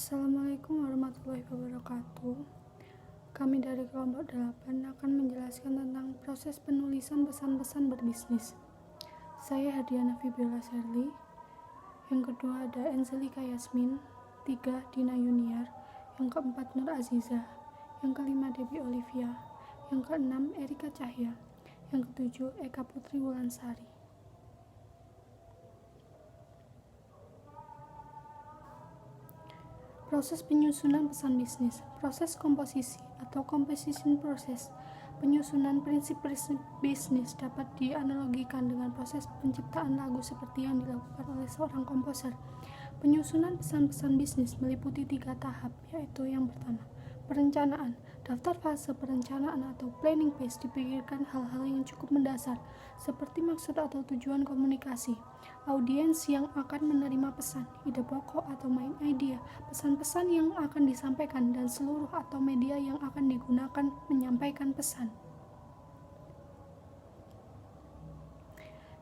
Assalamualaikum warahmatullahi wabarakatuh. Kami dari kelompok 8 akan menjelaskan tentang proses penulisan pesan-pesan berbisnis. Saya Hadiana Fibiola Serli. Yang kedua ada Enzelika Yasmin. 3 Dina Yuniar. Yang keempat Nur Aziza. Yang kelima Debbie Olivia. Yang keenam Erika Cahya. Yang ketujuh Eka Putri Wulansari. Proses penyusunan pesan bisnis. Proses komposisi atau composition process. Penyusunan prinsip bisnis dapat dianalogikan dengan proses penciptaan lagu seperti yang dilakukan oleh seorang komposer. Penyusunan pesan-pesan bisnis meliputi 3 tahap, yaitu yang pertama, perencanaan. Daftar fase perencanaan atau planning phase dipikirkan hal-hal yang cukup mendasar, seperti maksud atau tujuan komunikasi, audiens yang akan menerima pesan, ide pokok atau main idea, pesan-pesan yang akan disampaikan, dan seluruh atau media yang akan digunakan menyampaikan pesan.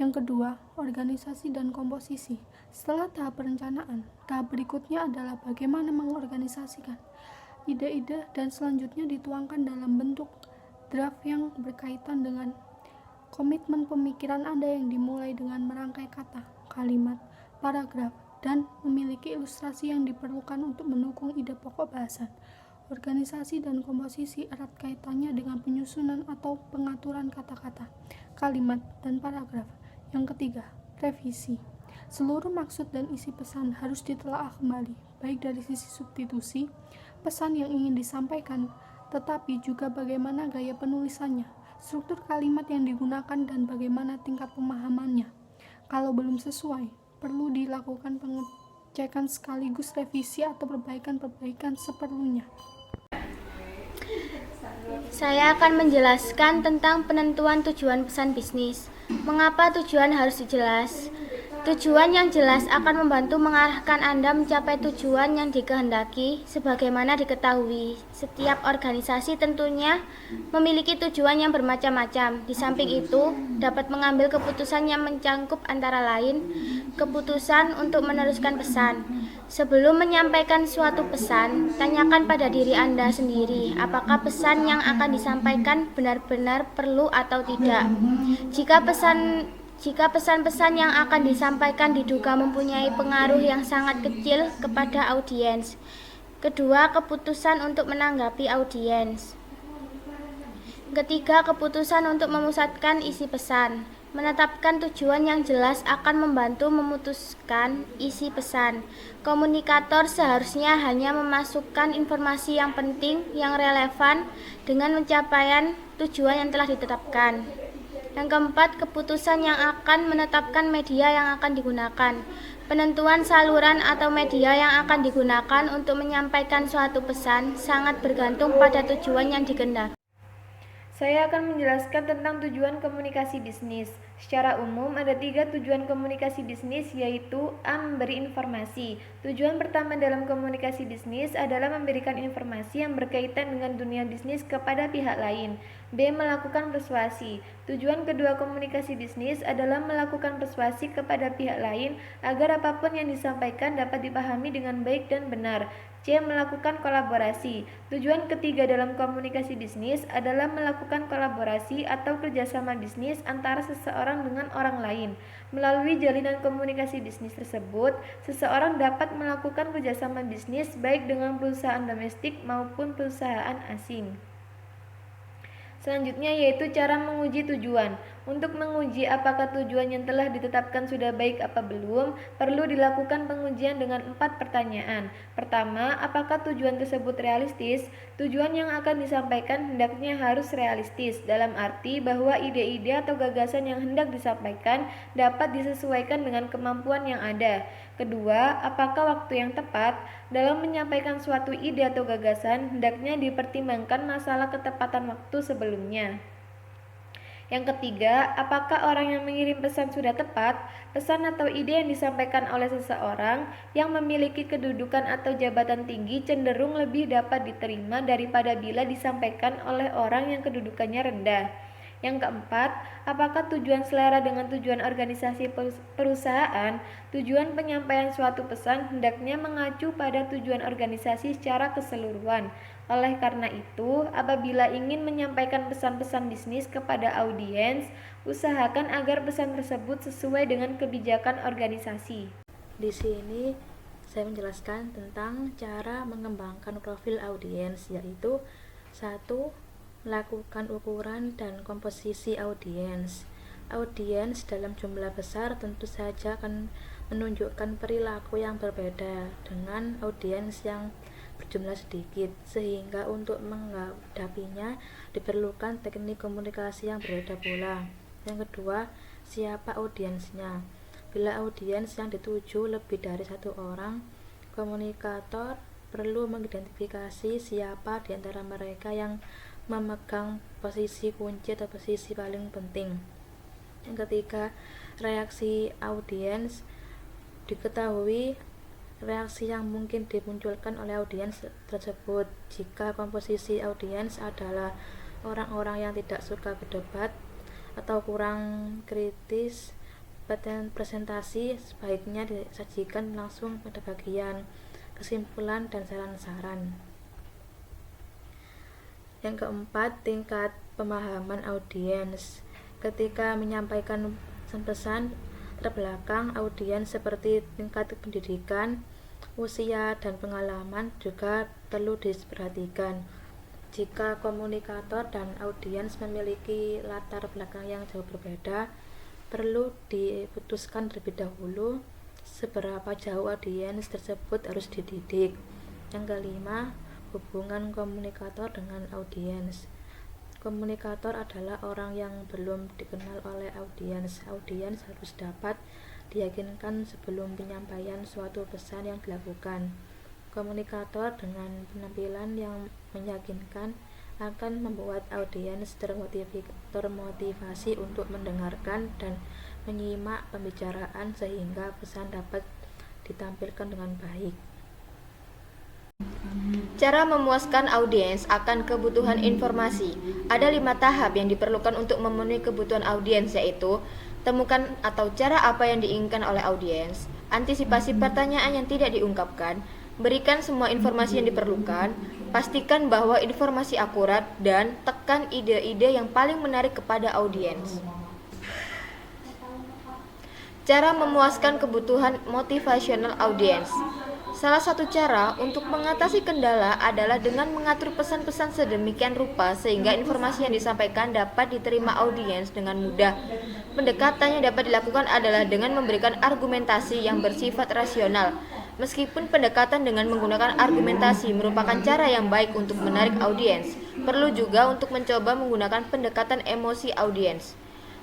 Yang kedua, organisasi dan komposisi. Setelah tahap perencanaan, tahap berikutnya adalah bagaimana mengorganisasikan ide-ide dan selanjutnya dituangkan dalam bentuk draft yang berkaitan dengan komitmen pemikiran Anda yang dimulai dengan merangkai kata, kalimat, paragraf, dan memiliki ilustrasi yang diperlukan untuk mendukung ide pokok bahasan. Organisasi dan komposisi erat kaitannya dengan penyusunan atau pengaturan kata-kata, kalimat, dan paragraf. Yang ketiga, revisi. Seluruh maksud dan isi pesan harus ditelaah kembali, baik dari sisi substitusi, pesan yang ingin disampaikan, tetapi juga bagaimana gaya penulisannya, struktur kalimat yang digunakan, dan bagaimana tingkat pemahamannya. Kalau belum sesuai, perlu dilakukan pengecekan sekaligus revisi atau perbaikan-perbaikan seperlunya. Saya akan menjelaskan tentang penentuan tujuan pesan bisnis. Mengapa tujuan harus dijelas? Tujuan yang jelas akan membantu mengarahkan Anda mencapai tujuan yang dikehendaki. Sebagaimana diketahui, setiap organisasi tentunya memiliki tujuan yang bermacam-macam. Di samping itu, dapat mengambil keputusan yang mencangkup antara lain keputusan untuk meneruskan pesan. Sebelum menyampaikan suatu pesan, tanyakan pada diri Anda sendiri, apakah pesan yang akan disampaikan benar-benar perlu atau tidak. Jika pesan-pesan yang akan disampaikan diduga mempunyai pengaruh yang sangat kecil kepada audiens. Kedua, keputusan untuk menanggapi audiens. Ketiga, keputusan untuk memusatkan isi pesan. Menetapkan tujuan yang jelas akan membantu memutuskan isi pesan. Komunikator seharusnya hanya memasukkan informasi yang penting, yang relevan dengan pencapaian tujuan yang telah ditetapkan. Yang keempat, keputusan yang akan menetapkan media yang akan digunakan. Penentuan saluran atau media yang akan digunakan untuk menyampaikan suatu pesan sangat bergantung pada tujuan yang dikehendaki. Saya akan menjelaskan tentang tujuan komunikasi bisnis. Secara umum, ada 3 tujuan komunikasi bisnis, yaitu A. Memberi informasi. Tujuan pertama dalam komunikasi bisnis adalah memberikan informasi yang berkaitan dengan dunia bisnis kepada pihak lain. B. Melakukan persuasi. Tujuan kedua komunikasi bisnis adalah melakukan persuasi kepada pihak lain agar apapun yang disampaikan dapat dipahami dengan baik dan benar. C. Melakukan kolaborasi. Tujuan ketiga dalam komunikasi bisnis adalah melakukan kolaborasi atau kerjasama bisnis antara seseorang dengan orang lain. Melalui jalinan komunikasi bisnis tersebut, seseorang dapat melakukan kerjasama bisnis baik dengan perusahaan domestik maupun perusahaan asing. Selanjutnya yaitu cara menguji tujuan. Untuk menguji apakah tujuan yang telah ditetapkan sudah baik apa belum, perlu dilakukan pengujian dengan 4 pertanyaan. Pertama, apakah tujuan tersebut realistis? Tujuan yang akan disampaikan hendaknya harus realistis, dalam arti bahwa ide-ide atau gagasan yang hendak disampaikan dapat disesuaikan dengan kemampuan yang ada. Kedua, apakah waktu yang tepat? Dalam menyampaikan suatu ide atau gagasan, hendaknya dipertimbangkan masalah ketepatan waktu sebelumnya. Yang ketiga, apakah orang yang mengirim pesan sudah tepat? Pesan atau ide yang disampaikan oleh seseorang yang memiliki kedudukan atau jabatan tinggi cenderung lebih dapat diterima daripada bila disampaikan oleh orang yang kedudukannya rendah. Yang keempat, apakah tujuan selera dengan tujuan organisasi perusahaan? Tujuan penyampaian suatu pesan hendaknya mengacu pada tujuan organisasi secara keseluruhan. Oleh karena itu, apabila ingin menyampaikan pesan-pesan bisnis kepada audiens, usahakan agar pesan tersebut sesuai dengan kebijakan organisasi. Di sini saya menjelaskan tentang cara mengembangkan profil audiens, yaitu 1. Melakukan ukuran dan komposisi audiens. Audiens dalam jumlah besar tentu saja akan menunjukkan perilaku yang berbeda dengan audiens yang berjumlah sedikit, sehingga untuk menghadapinya diperlukan teknik komunikasi yang berbeda pula. Yang kedua, siapa audiensnya. Bila audiens yang dituju lebih dari satu orang, komunikator perlu mengidentifikasi siapa di antara mereka yang memegang posisi kunci atau posisi paling penting. Yang ketiga, reaksi audiens. Diketahui reaksi yang mungkin dimunculkan oleh audiens tersebut. Jika komposisi audiens adalah orang-orang yang tidak suka berdebat atau kurang kritis, presentasi sebaiknya disajikan langsung pada bagian kesimpulan dan saran-saran. Yang keempat, tingkat pemahaman audiens. Ketika menyampaikan pesan terbelakang audiens seperti tingkat pendidikan, usia, dan pengalaman juga perlu diperhatikan. Jika komunikator dan audiens memiliki latar belakang yang jauh berbeda, perlu diputuskan terlebih dahulu seberapa jauh audiens tersebut harus dididik. Yang kelima, hubungan komunikator dengan audiens. Komunikator adalah orang yang belum dikenal oleh audiens. Audiens harus dapat diyakinkan sebelum penyampaian suatu pesan yang dilakukan. Komunikator dengan penampilan yang meyakinkan akan membuat audiens termotivasi untuk mendengarkan dan menyimak pembicaraan sehingga pesan dapat ditampilkan dengan baik. Cara memuaskan audiens akan kebutuhan informasi. Ada 5 tahap yang diperlukan untuk memenuhi kebutuhan audiens, yaitu temukan atau cara apa yang diinginkan oleh audiens, antisipasi pertanyaan yang tidak diungkapkan, berikan semua informasi yang diperlukan, pastikan bahwa informasi akurat, dan tekan ide-ide yang paling menarik kepada audiens. Cara memuaskan kebutuhan motivasional audiens. Salah satu cara untuk mengatasi kendala adalah dengan mengatur pesan-pesan sedemikian rupa sehingga informasi yang disampaikan dapat diterima audiens dengan mudah. Pendekatan yang dapat dilakukan adalah dengan memberikan argumentasi yang bersifat rasional. Meskipun pendekatan dengan menggunakan argumentasi merupakan cara yang baik untuk menarik audiens, perlu juga untuk mencoba menggunakan pendekatan emosi audiens.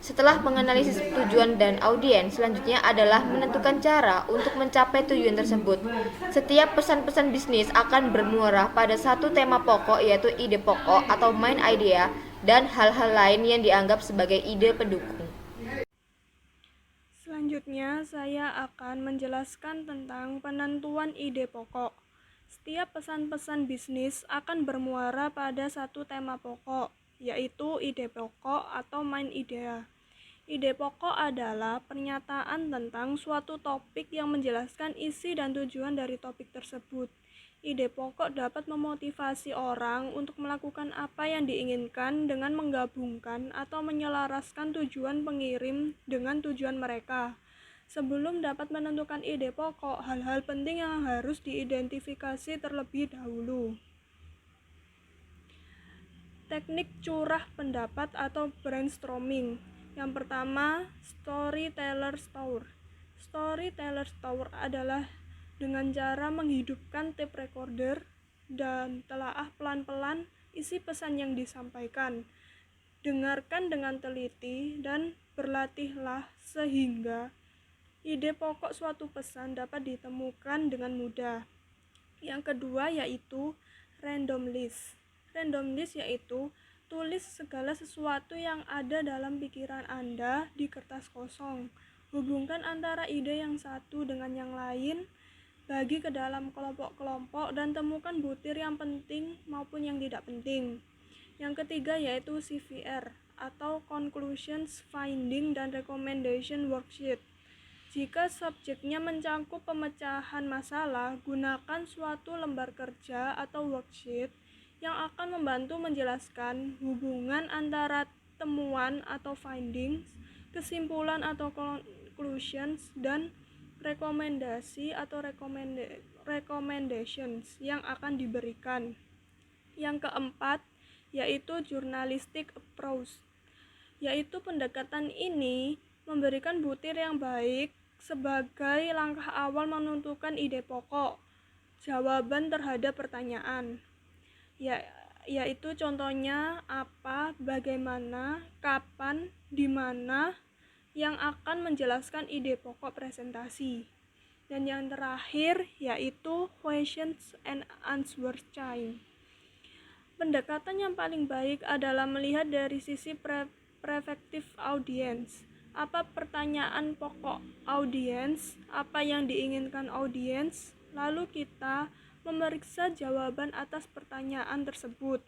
Setelah menganalisis tujuan dan audiens, selanjutnya adalah menentukan cara untuk mencapai tujuan tersebut. Setiap pesan-pesan bisnis akan bermuara pada satu tema pokok, yaitu ide pokok atau main idea, dan hal-hal lain yang dianggap sebagai ide pendukung. Selanjutnya, saya akan menjelaskan tentang penentuan ide pokok. Setiap pesan-pesan bisnis akan bermuara pada satu tema pokok, yaitu ide pokok atau main idea. Ide pokok adalah pernyataan tentang suatu topik yang menjelaskan isi dan tujuan dari topik tersebut. Ide pokok dapat memotivasi orang untuk melakukan apa yang diinginkan dengan menggabungkan atau menyelaraskan tujuan pengirim dengan tujuan mereka. Sebelum dapat menentukan ide pokok, hal-hal penting yang harus diidentifikasi terlebih dahulu. Teknik curah pendapat atau brainstorming. Yang pertama, storyteller's tour. Storyteller's tour adalah dengan cara menghidupkan tape recorder dan telaah pelan-pelan isi pesan yang disampaikan. Dengarkan dengan teliti dan berlatihlah sehingga ide pokok suatu pesan dapat ditemukan dengan mudah. Yang kedua yaitu random list. Random list yaitu tulis segala sesuatu yang ada dalam pikiran Anda di kertas kosong. Hubungkan antara ide yang satu dengan yang lain, bagi ke dalam kelompok-kelompok, dan temukan butir yang penting maupun yang tidak penting. Yang ketiga yaitu CVR atau conclusions, finding, dan recommendation worksheet. Jika subjeknya mencakup pemecahan masalah, gunakan suatu lembar kerja atau worksheet yang akan membantu menjelaskan hubungan antara temuan atau findings, kesimpulan atau conclusions, dan rekomendasi atau recommendations yang akan diberikan. Yang keempat, yaitu journalistic approach, yaitu pendekatan ini memberikan butir yang baik sebagai langkah awal menentukan ide pokok, jawaban terhadap pertanyaan, yaitu contohnya apa, bagaimana, kapan, di mana, yang akan menjelaskan ide pokok presentasi. Dan yang terakhir yaitu questions and answer time. Pendekatan yang paling baik adalah melihat dari sisi perspektif audiens. Apa pertanyaan pokok audiens, apa yang diinginkan audiens, lalu kita memeriksa jawaban atas pertanyaan tersebut.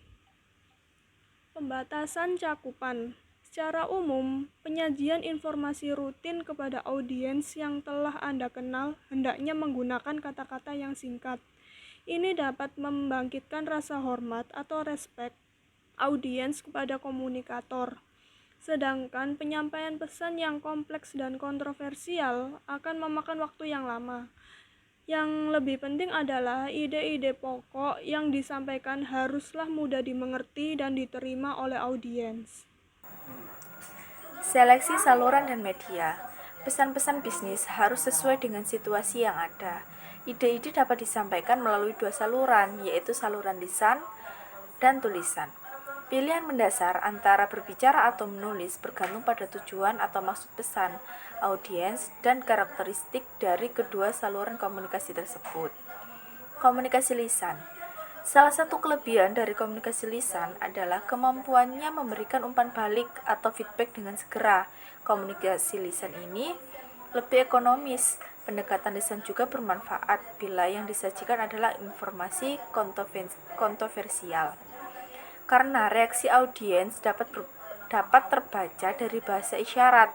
Pembatasan cakupan. Secara umum, penyajian informasi rutin kepada audiens yang telah Anda kenal hendaknya menggunakan kata-kata yang singkat. Ini dapat membangkitkan rasa hormat atau respect audiens kepada komunikator. Sedangkan penyampaian pesan yang kompleks dan kontroversial akan memakan waktu yang lama. Yang lebih penting adalah ide-ide pokok yang disampaikan haruslah mudah dimengerti dan diterima oleh audiens. Seleksi saluran dan media. Pesan-pesan bisnis harus sesuai dengan situasi yang ada. Ide-ide dapat disampaikan melalui dua saluran, yaitu saluran lisan dan tulisan. Pilihan mendasar antara berbicara atau menulis bergantung pada tujuan atau maksud pesan, audiens, dan karakteristik dari kedua saluran komunikasi tersebut. Komunikasi lisan. Salah satu kelebihan dari komunikasi lisan adalah kemampuannya memberikan umpan balik atau feedback dengan segera. Komunikasi lisan ini lebih ekonomis. Pendekatan lisan juga bermanfaat bila yang disajikan adalah informasi kontroversial. Karena reaksi audiens dapat terbaca dari bahasa isyarat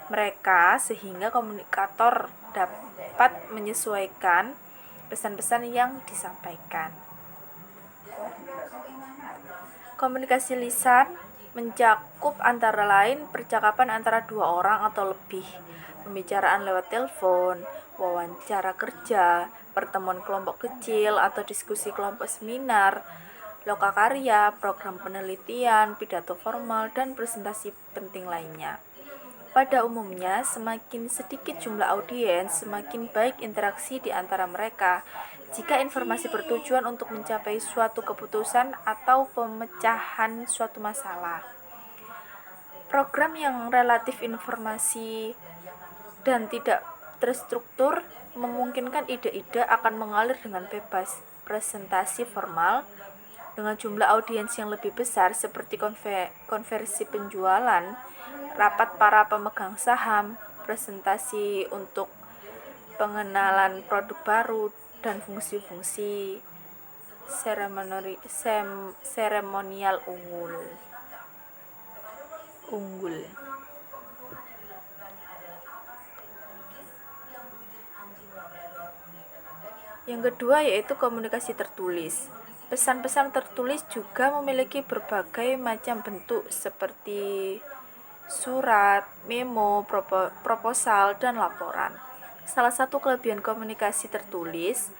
mereka, sehingga komunikator dapat menyesuaikan pesan-pesan yang disampaikan. Komunikasi lisan mencakup antara lain percakapan antara dua orang atau lebih, pembicaraan lewat telepon, wawancara kerja, pertemuan kelompok kecil atau diskusi kelompok seminar, lokakarya, program penelitian, pidato formal, dan presentasi penting lainnya. Pada umumnya, semakin sedikit jumlah audiens, semakin baik interaksi di antara mereka. Jika informasi bertujuan untuk mencapai suatu keputusan atau pemecahan suatu masalah. Program yang relatif informasi dan tidak terstruktur memungkinkan ide-ide akan mengalir dengan bebas. Presentasi formal dengan jumlah audiens yang lebih besar seperti konversi penjualan, rapat para pemegang saham, presentasi untuk pengenalan produk baru, dan fungsi-fungsi seremonial unggul. Yang kedua yaitu komunikasi tertulis. Pesan-pesan tertulis juga memiliki berbagai macam bentuk seperti surat, memo, proposal, dan laporan. Salah satu kelebihan komunikasi tertulis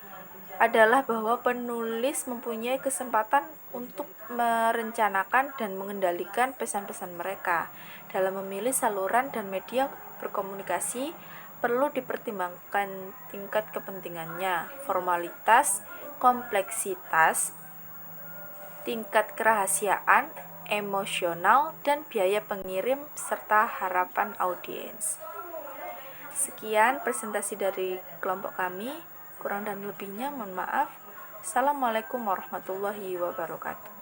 adalah bahwa penulis mempunyai kesempatan untuk merencanakan dan mengendalikan pesan-pesan mereka. Dalam memilih saluran dan media berkomunikasi, perlu dipertimbangkan tingkat kepentingannya, formalitas, kompleksitas, tingkat kerahasiaan, emosional, dan biaya pengirim, serta harapan audiens. Sekian presentasi dari kelompok kami, kurang dan lebihnya mohon maaf. Assalamualaikum warahmatullahi wabarakatuh.